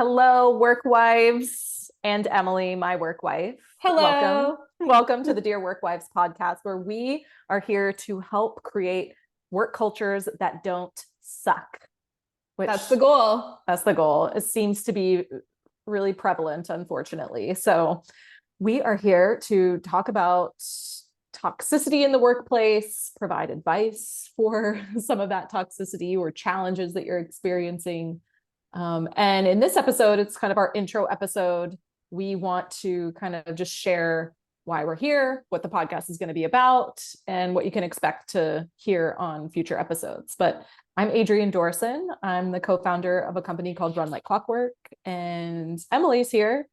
Hello, work wives and Emily, my work wife. Hello. Welcome to the Dear Work Wives podcast, where we are here to help create work cultures that don't suck. That's the goal. That's the goal. It seems to be really prevalent, unfortunately. So we are here to talk about toxicity in the workplace, provide advice for some of that toxicity or challenges that you're experiencing. And in this episode, it's kind of our intro episode. We want to kind of just share why we're here, what the podcast is going to be about, and what you can expect to hear on future episodes. But I'm Adrienne Dorison. I'm the co-founder of a company called Run Like Clockwork, and Emily's here.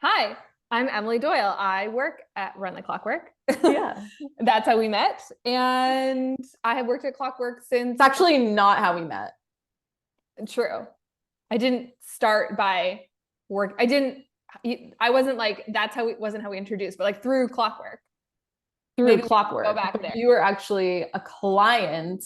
Hi, I'm Emily Doyle. I work at Run Like Clockwork. Yeah. That's how we met. And I have worked at Clockwork since... It's actually not how we met. True. I didn't start by work. I wasn't like, wasn't how we introduced, but like through Clockwork. Through Clockwork. Go back there. You were actually a client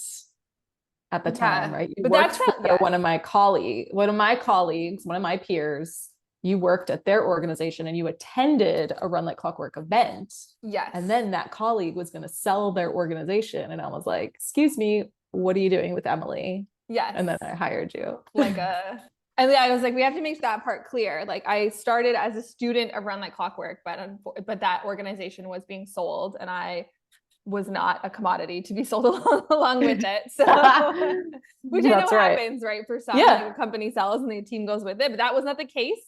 at the time, right? You but worked that's for one of my colleagues, one of my peers. You worked at their organization and you attended a Run Like Clockwork event. Yes. And then that colleague was going to sell their organization. And I was like, excuse me, what are you doing with Emily? Yes. And then I hired you. And I was like, we have to make that part clear. Like I started as a student of Run Like Clockwork, but that organization was being sold and I was not a commodity to be sold along with it. So, which I know happens, right? For some, like a company sells and the team goes with it, but that was not the case.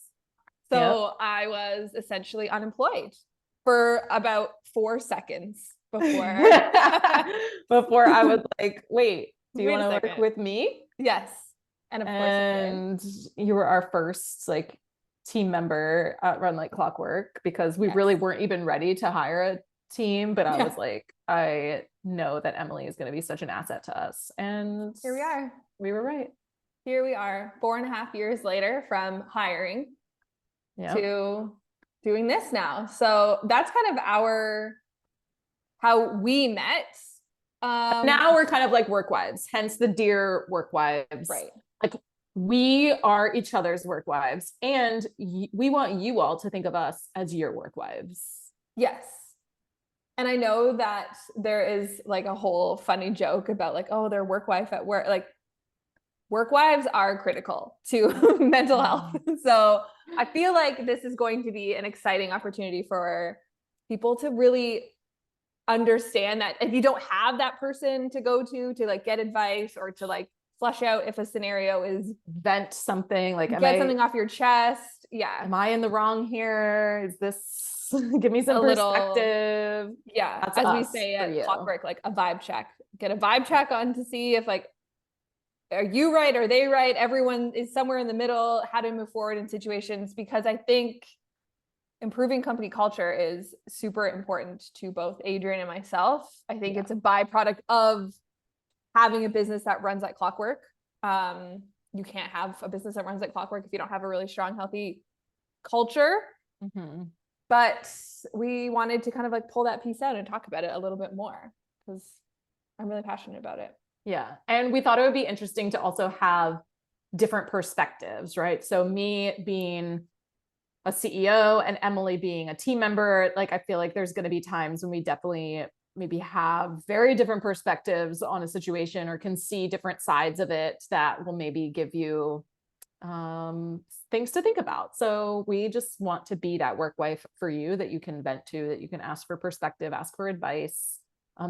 So I was essentially unemployed for about 4 seconds before I was like, wait, do you want to work with me? Yes. And of course, you were our first like team member at Run Like Clockwork because we really weren't even ready to hire a team. But I was like, I know that Emily is going to be such an asset to us. And here we are. We were right. Here we are 4.5 years later from hiring to doing this now. So that's kind of how we met. Now we're kind of like work wives, hence the Dear Work Wives. Right. Like we are each other's work wives and we want you all to think of us as your work wives. Yes. And I know that there is like a whole funny joke about like, oh, they're work wife at work. Like work wives are critical to mental health. So I feel like this is going to be an exciting opportunity for people to really understand that if you don't have that person to go to like get advice or to like flush out if a scenario is vent something, like get something off your chest. Yeah. Am I in the wrong here? Is this give me some perspective? That's as we say at Clockwork, like a vibe check. Get a vibe check on to see if like, are you right? Are they right? Everyone is somewhere in the middle, how to move forward in situations, because I think improving company culture is super important to both Adrienne and myself. I think it's a byproduct of having a business that runs like clockwork. You can't have a business that runs like clockwork if you don't have a really strong, healthy culture. Mm-hmm. But we wanted to kind of like pull that piece out and talk about it a little bit more because I'm really passionate about it. Yeah. And we thought it would be interesting to also have different perspectives, right? So me being a CEO and Emily being a team member, like I feel like there's going to be times when we definitely maybe have very different perspectives on a situation or can see different sides of it that will maybe give you things to think about. So we just want to be that work wife for you that you can vent to, that you can ask for perspective, ask for advice.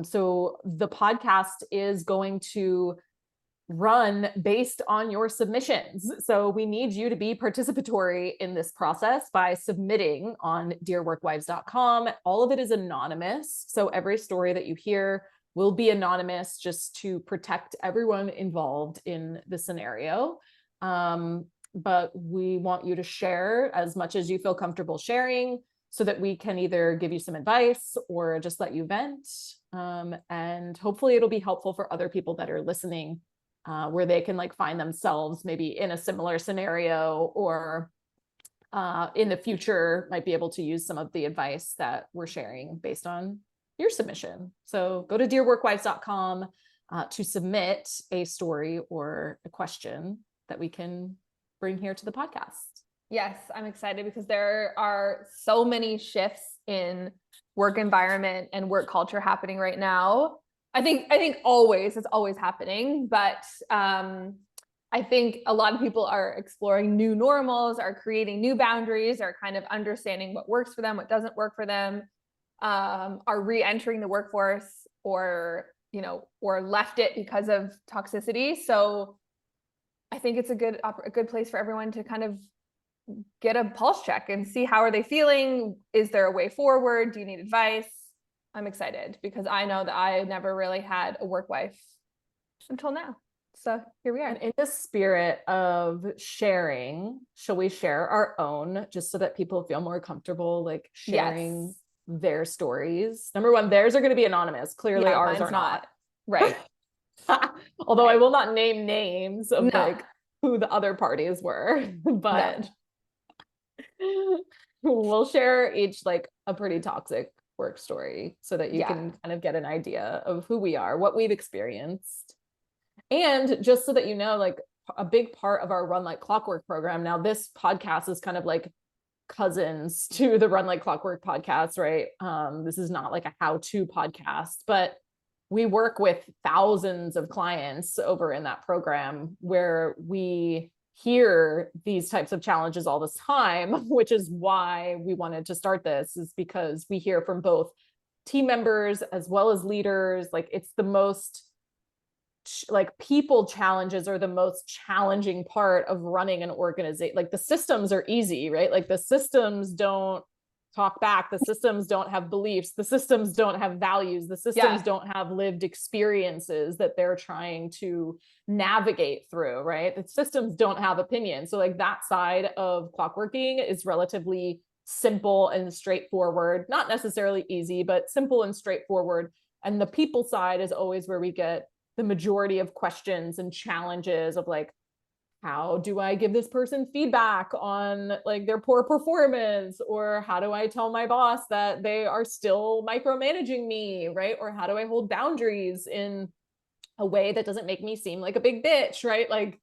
So the podcast is going to run based on your submissions. So we need you to be participatory in this process by submitting on dearworkwives.com. All of it is anonymous. So every story that you hear will be anonymous just to protect everyone involved in the scenario. But we want you to share as much as you feel comfortable sharing so that we can either give you some advice or just let you vent. And hopefully it'll be helpful for other people that are listening, where they can like find themselves maybe in a similar scenario or in the future might be able to use some of the advice that we're sharing based on your submission. So go to dearworkwives.com to submit a story or a question that we can bring here to the podcast. Yes, I'm excited because there are so many shifts in work environment and work culture happening right now. I think it's always happening, but I think a lot of people are exploring new normals, are creating new boundaries, are kind of understanding what works for them, what doesn't work for them, are re-entering the workforce or left it because of toxicity. So I think it's a good place for everyone to kind of get a pulse check and see how are they feeling. Is there a way forward? Do you need advice? I'm excited because I know that I never really had a work wife until now. So here we are. And in the spirit of sharing, shall we share our own just so that people feel more comfortable like sharing their stories? Number one, theirs are going to be anonymous. Clearly ours are not. Right. Although I will not name names of like who the other parties were, but we'll share each like a pretty toxic work story so that you can kind of get an idea of who we are, what we've experienced. And just so that you know, like a big part of our Run Like Clockwork program. Now this podcast is kind of like cousins to the Run Like Clockwork podcast, right? This is not like a how-to podcast, but we work with thousands of clients over in that program where we hear these types of challenges all the time, which is why we wanted to start this, is because we hear from both team members as well as leaders. Like it's the most like people challenges are the most challenging part of running an organization. Like the systems are easy, right? Like the systems don't talk back. The systems don't have beliefs. The systems don't have values. The systems don't have lived experiences that they're trying to navigate through, right? The systems don't have opinions. So like that side of clockworking is relatively simple and straightforward, not necessarily easy, but simple and straightforward. And the people side is always where we get the majority of questions and challenges of like, how do I give this person feedback on like their poor performance? Or how do I tell my boss that they are still micromanaging me, right? Or how do I hold boundaries in a way that doesn't make me seem like a big bitch, right? Like,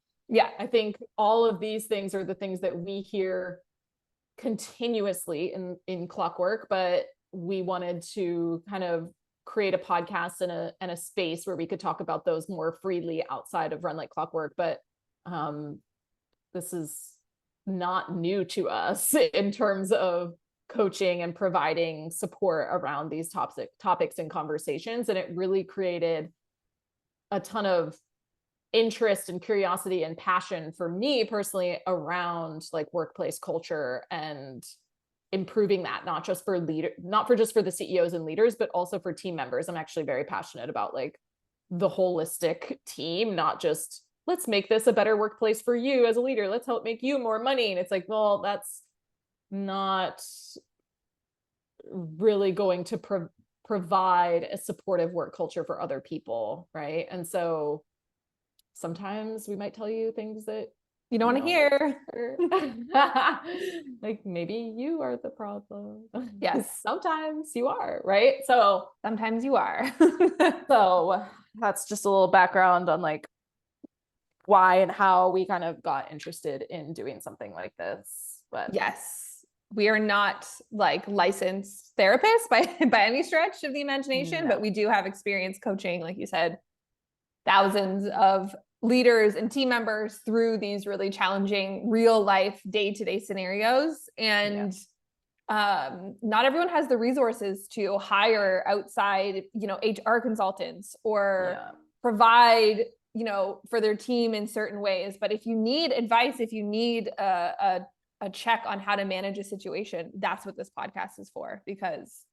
I think all of these things are the things that we hear continuously in clockwork, but we wanted to kind of create a podcast and a space where we could talk about those more freely outside of Run Like Clockwork. But this is not new to us in terms of coaching and providing support around these topics and conversations. And it really created a ton of interest and curiosity and passion for me personally around like workplace culture and improving that, not just for the CEOs and leaders, but also for team members. I'm actually very passionate about like the holistic team, not just let's make this a better workplace for you as a leader. Let's help make you more money. And it's like, well, that's not really going to provide a supportive work culture for other people, right? And so sometimes we might tell you things that you don't want to hear. Like maybe you are the problem. Yes. Sometimes you are, right? So sometimes you are. So that's just a little background on like why and how we kind of got interested in doing something like this. But yes, we are not like licensed therapists by any stretch of the imagination, but we do have experience coaching, like you said, thousands of leaders and team members through these really challenging real life day-to-day scenarios. And not everyone has the resources to hire outside, HR consultants or provide, for their team in certain ways. But if you need advice, if you need a check on how to manage a situation, that's what this podcast is for. Because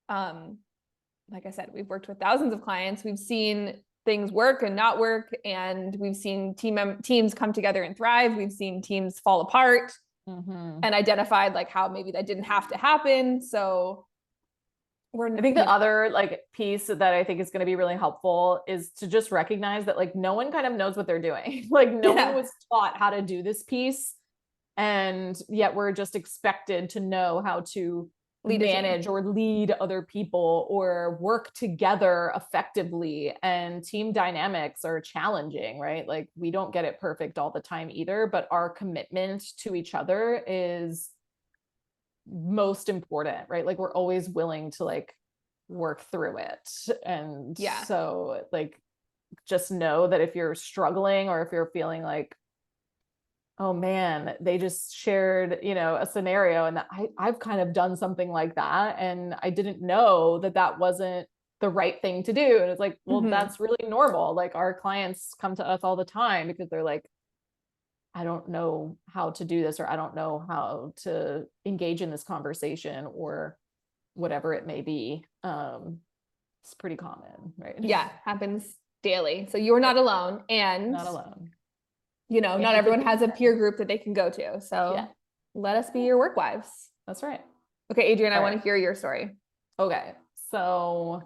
like I said, we've worked with thousands of clients. We've seen things work and not work. And we've seen teams come together and thrive. We've seen teams fall apart and identified like how maybe that didn't have to happen. So I think the other like piece that I think is going to be really helpful is to just recognize that like no one kind of knows what they're doing. Like no one was taught how to do this piece. And yet we're just expected to know how to manage or lead other people or work together effectively, and team dynamics are challenging, right? Like we don't get it perfect all the time either, but our commitment to each other is most important, right? Like we're always willing to like work through it. And so like just know that if you're struggling or if you're feeling like, oh man, they just shared, you know, a scenario and that I've kind of done something like that and I didn't know that that wasn't the right thing to do. And it's like, well, that's really normal. Like our clients come to us all the time because they're like, I don't know how to do this, or I don't know how to engage in this conversation or whatever it may be. It's pretty common, right? Yeah, happens daily. So you're not alone, and not alone. You know, not everyone has a peer group that they can go to. So let us be your work wives. That's right. Okay, Adrienne, I want to hear your story. Okay. So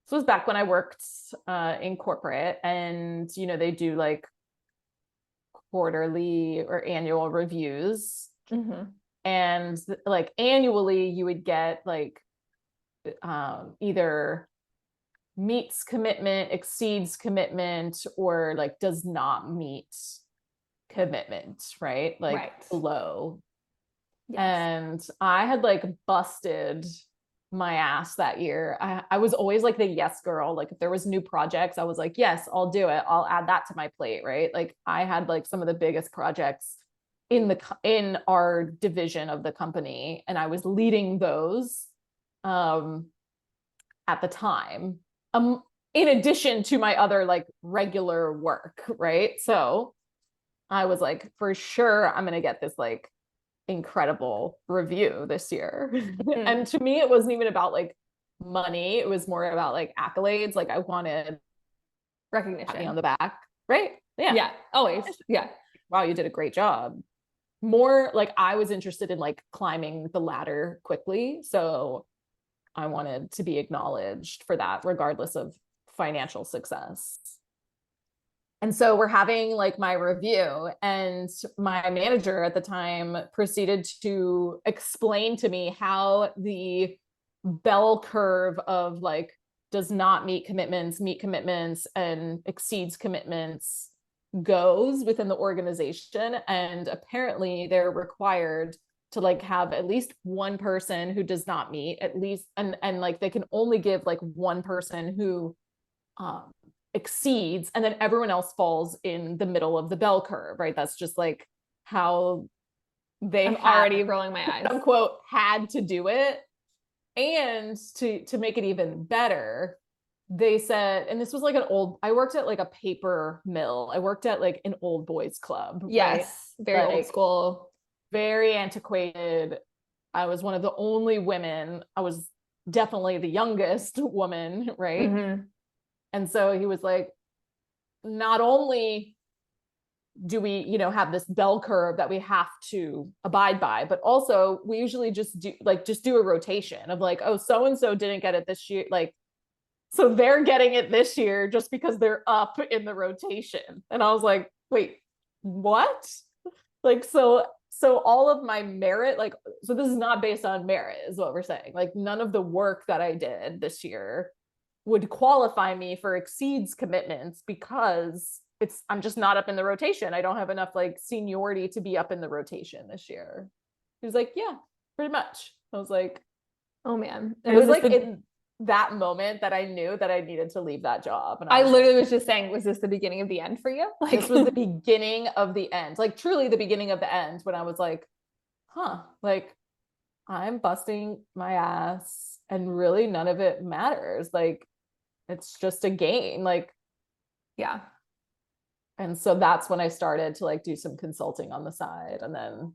this was back when I worked in corporate, and, you know, they do like quarterly or annual reviews. And like annually you would get like either meets commitment, exceeds commitment, or like does not meet commitment, right? Like below. And I had like busted my ass that year. I was always like the yes girl. Like if there was new projects, I was like, yes, I'll do it. I'll add that to my plate, right? Like I had like some of the biggest projects in our division of the company, and I was leading those at the time. In addition to my other like regular work, right? So I was like, for sure, I'm gonna get this like incredible review this year. And to me, it wasn't even about like money. It was more about like accolades. Like I wanted recognition on the back, right? Yeah, always. Yeah. Wow, you did a great job. More like I was interested in like climbing the ladder quickly. So I wanted to be acknowledged for that, regardless of financial success. And so we're having like my review, and my manager at the time proceeded to explain to me how the bell curve of like does not meet commitments, and exceeds commitments goes within the organization. And apparently they're required to like have at least one person who does not meet, at least, and like they can only give like one person who exceeds, and then everyone else falls in the middle of the bell curve, right? That's just like how they already rolling my eyes, unquote, had to do it. And to make it even better, they said, and this was like I worked at like a paper mill. I worked at like an old boys club. Yes. Right? Very like, old school. Very antiquated. I was one of the only women. I was definitely the youngest woman, right? And so he was like, not only do we, you know, have this bell curve that we have to abide by, but also we usually just do a rotation of like, oh, so-and-so didn't get it this year. Like, so they're getting it this year just because they're up in the rotation. And I was like, wait, what? Like, so all of my merit, like, so this is not based on merit is what we're saying. Like none of the work that I did this year would qualify me for exceeds commitments because I'm just not up in the rotation. I don't have enough like seniority to be up in the rotation this year. He was like, yeah, pretty much. I was like, oh man. It was like in that moment that I knew that I needed to leave that job. And I literally was just saying, was this the beginning of the end for you? Like this was the beginning of the end, like truly the beginning of the end, when I was like, huh, like I'm busting my ass and really none of it matters. Like it's just a game. Like, yeah. And so that's when I started to like do some consulting on the side. And then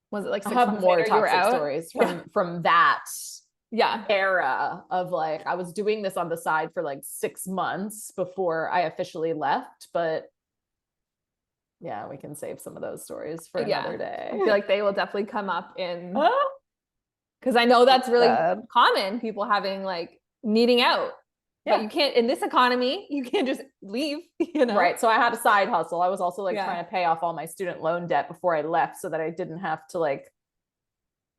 was it like 6 I have months more later, toxic stories from that era of like, I was doing this on the side for like 6 months before I officially left. But yeah, we can save some of those stories for another day. I feel like they will definitely come up in, because I know that's really common, people having like needing out. But you can't, in this economy, you can't just leave, you know? Right. So I had a side hustle. I was also like trying to pay off all my student loan debt before I left so that I didn't have to like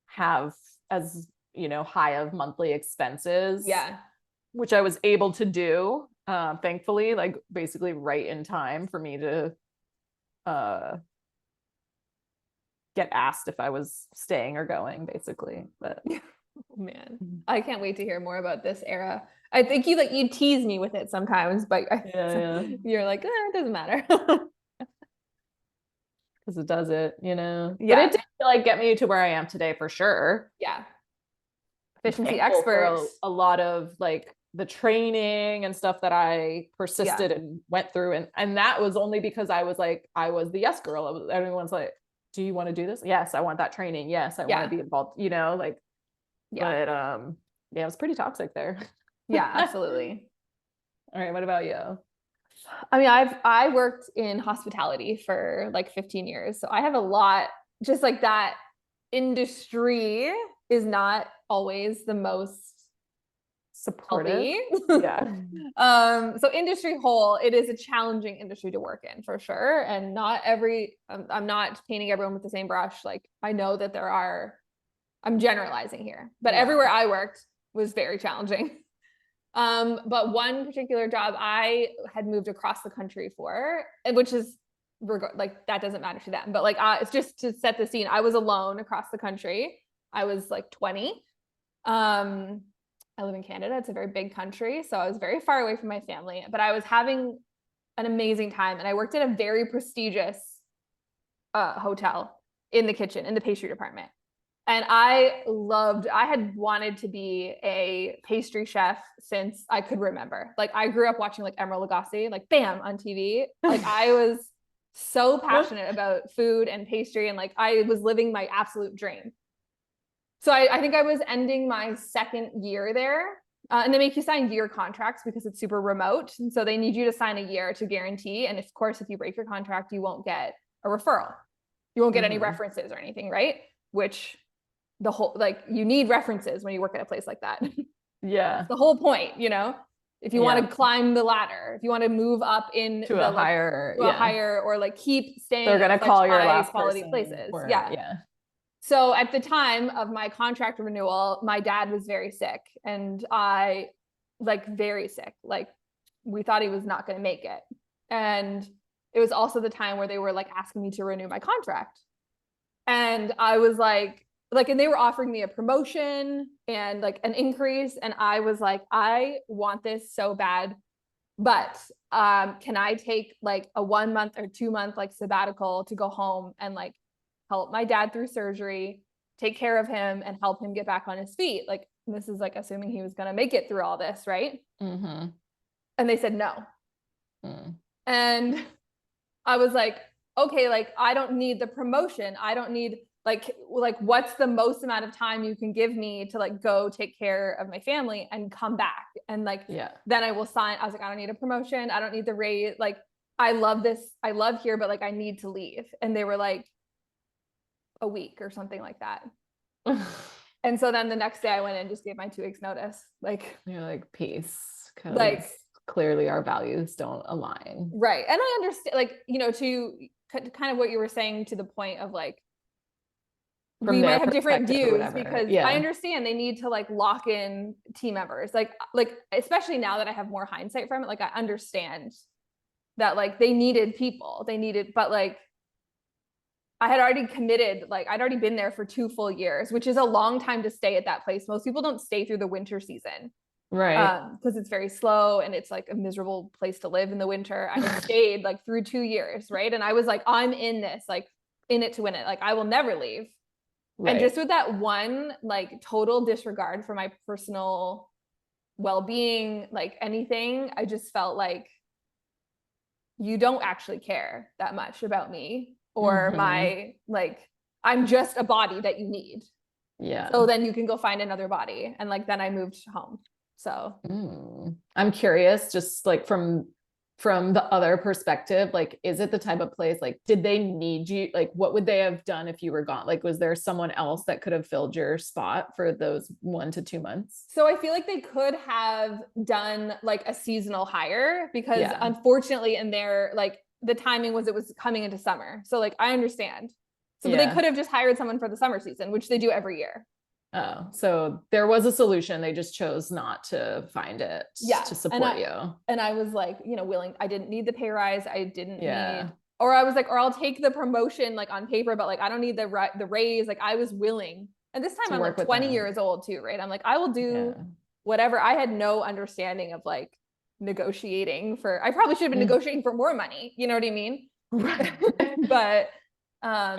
have as high of monthly expenses. Yeah. Which I was able to do, thankfully, like basically right in time for me to get asked if I was staying or going, basically. But oh, man, I can't wait to hear more about this era. I think you tease me with it sometimes, but you're like, it doesn't matter. Because it does it, Yeah. But it did like get me to where I am today for sure. Yeah. Efficiency experts. A lot of like the training and stuff that I persisted and went through. And that was only because I was the yes girl. Everyone's like, do you want to do this? Yes, I want that training. Yes, I want to be involved, but it was pretty toxic there. Yeah, absolutely. All right, what about you? I mean, I worked in hospitality for like 15 years. So I have a lot, just like that industry is not always the most supportive. Yeah. So industry whole, it is a challenging industry to work in for sure. And not I'm not painting everyone with the same brush. Like I know that I'm generalizing here, but everywhere I worked was very challenging. But one particular job I had moved across the country for, which is like, that doesn't matter to them, but like, it's just to set the scene. I was alone across the country. I was like 20. I live in Canada. It's a very big country. So I was very far away from my family, but I was having an amazing time. And I worked at a very prestigious hotel in the kitchen, in the pastry department. And I had wanted to be a pastry chef since I could remember. Like I grew up watching like Emeril Lagasse, like bam, on TV. Like I was so passionate about food and pastry, and like I was living my absolute dream. So I think I was ending my second year there. And they make you sign year contracts because it's super remote. And so they need you to sign a year to guarantee. And of course, if you break your contract, you won't get a referral. You won't get any references or anything, right? Which you need references when you work at a place like that. Yeah. That's the whole point, if you want to climb the ladder, if you want to move up into a higher or like keep staying, they're going to call your last quality places. Yeah. So at the time of my contract renewal, my dad was very sick, and very sick. Like we thought he was not going to make it. And it was also the time where they were like asking me to renew my contract. And I was like, and they were offering me a promotion and like an increase. And I was like, I want this so bad, but can I take like a 1 month or 2 month like sabbatical to go home and like help my dad through surgery, take care of him, and help him get back on his feet. Like this is like assuming he was going to make it through all this, right? Mm-hmm. And they said no. And I was like, okay, like I don't need the promotion. I don't need like what's the most amount of time you can give me to like go take care of my family and come back, and like then I will sign. I was like, I don't need a promotion. I don't need the raise. Like I love this. I love here, but like I need to leave. And they were like, a week or something like that. And so then the next day I went in and just gave my 2 weeks notice. Like you're like, peace. Like clearly our values don't align. Right. And I understand, like, to kind of what you were saying, to the point of like, we might have different views because I understand they need to like lock in team members. Like, especially now that I have more hindsight from it, like I understand that like they needed people, but like, I had already committed, like I'd already been there for 2 full years, which is a long time to stay at that place. Most people don't stay through the winter season. Right. Because it's very slow and it's like a miserable place to live in the winter. I had stayed like through 2 years, right? And I was like, I'm in this, like in it to win it. Like I will never leave. Right. And just with that one, like total disregard for my personal well-being, like anything, I just felt like you don't actually care that much about me. Or my, like, I'm just a body that you need. Yeah. So then you can go find another body. And like, then I moved home. So I'm curious, just like from the other perspective, like, is it the type of place, like, did they need you? Like, what would they have done if you were gone? Like, was there someone else that could have filled your spot for those 1 to 2 months? So I feel like they could have done like a seasonal hire because unfortunately in their, like, the timing was, it was coming into summer. So like, I understand. So but they could have just hired someone for the summer season, which they do every year. Oh, so there was a solution. They just chose not to find it to support you. And I was like, you know, willing, I didn't need the pay rise. I didn't need, or I was like, or I'll take the promotion like on paper, but like, I don't need the raise. Like I was willing. And this time I'm like 20 years old too, right? I'm like, I will do whatever. I had no understanding of like negotiating for, I probably should have been negotiating for more money. You know what I mean? Right. But, I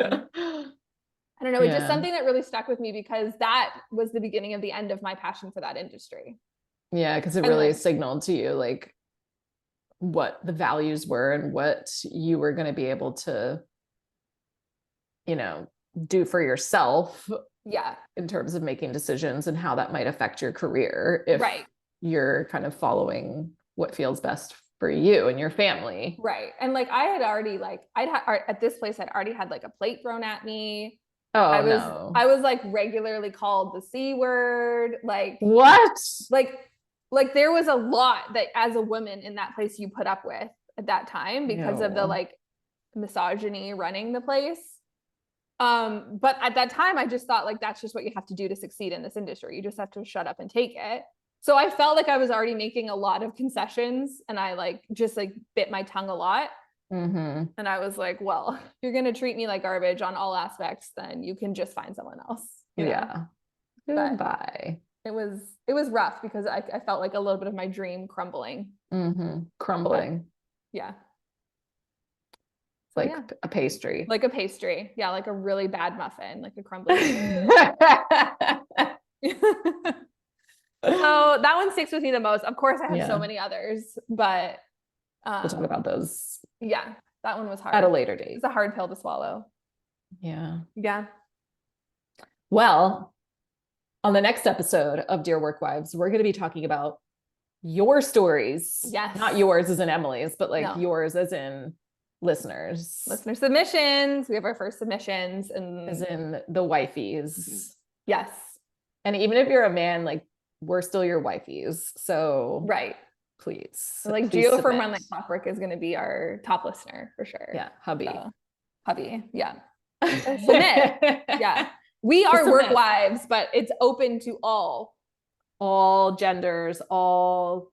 don't know. It's just something that really stuck with me because that was the beginning of the end of my passion for that industry. Yeah. Cause it really signaled to you like what the values were and what you were going to be able to, you know, do for yourself. Yeah. In terms of making decisions and how that might affect your career if you're kind of following what feels best for you and your family. Right. And like, I had already like, at this place, I'd already had like a plate thrown at me. Oh, I was like regularly called the C word. Like what? Like there was a lot that as a woman in that place you put up with at that time because of the like misogyny running the place. But at that time I just thought like, that's just what you have to do to succeed in this industry. You just have to shut up and take it. So I felt like I was already making a lot of concessions and I like just like bit my tongue a lot. And I was like, well, if you're going to treat me like garbage on all aspects, then you can just find someone else. You know? Goodbye. It was rough because I felt like a little bit of my dream crumbling. Crumbling. But, yeah. It's like a pastry. Like a pastry. Yeah. Like a really bad muffin, like a crumbling. So that one sticks with me the most. Of course I have so many others, but we'll talk about those. Yeah. That one was hard. At a later date. It's a hard pill to swallow. Yeah. Yeah. Well, on the next episode of Dear Work Wives, we're going to be talking about your stories. Yes. Not yours as in Emily's, but like yours as in listeners. Listener submissions. We have our first submissions and as in the wifeys. Yes. And even if you're a man, like we're still your wifeys. So please. So like Gio from Run Like Clockwork is going to be our top listener for sure. Yeah. Hubby. So, hubby. Yeah. Submit. Yeah. We are work wives, but it's open to all genders, all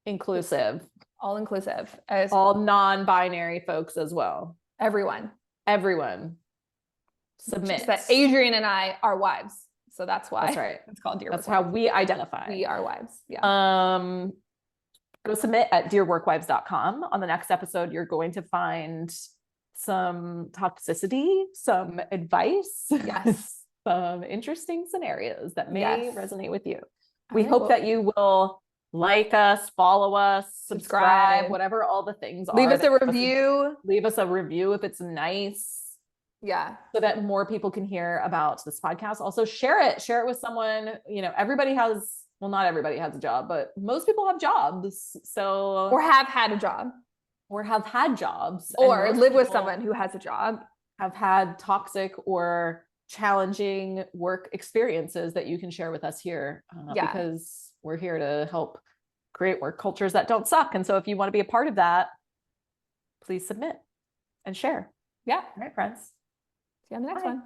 inclusive, all non-binary folks as well. Everyone submit. Just that Adrienne and I are wives. So that's why it's called Dear Work Wives. That's how we identify. We are wives. Yeah. Go submit at dearworkwives.com. On the next episode, you're going to find some toxicity, some advice, some interesting scenarios that may resonate with you. We hope that you will like us, follow us, subscribe, whatever all the things are. Leave us a review. Leave us a review if it's nice. Yeah. So that more people can hear about this podcast. Also share it with someone. You know, everybody has, well, not everybody has a job, but most people have jobs. So, or have had a job or have had jobs or live with someone who has a job, have had toxic or challenging work experiences that you can share with us here because we're here to help create work cultures that don't suck. And so if you want to be a part of that, please submit and share. Yeah. All right, friends. See you on the next one.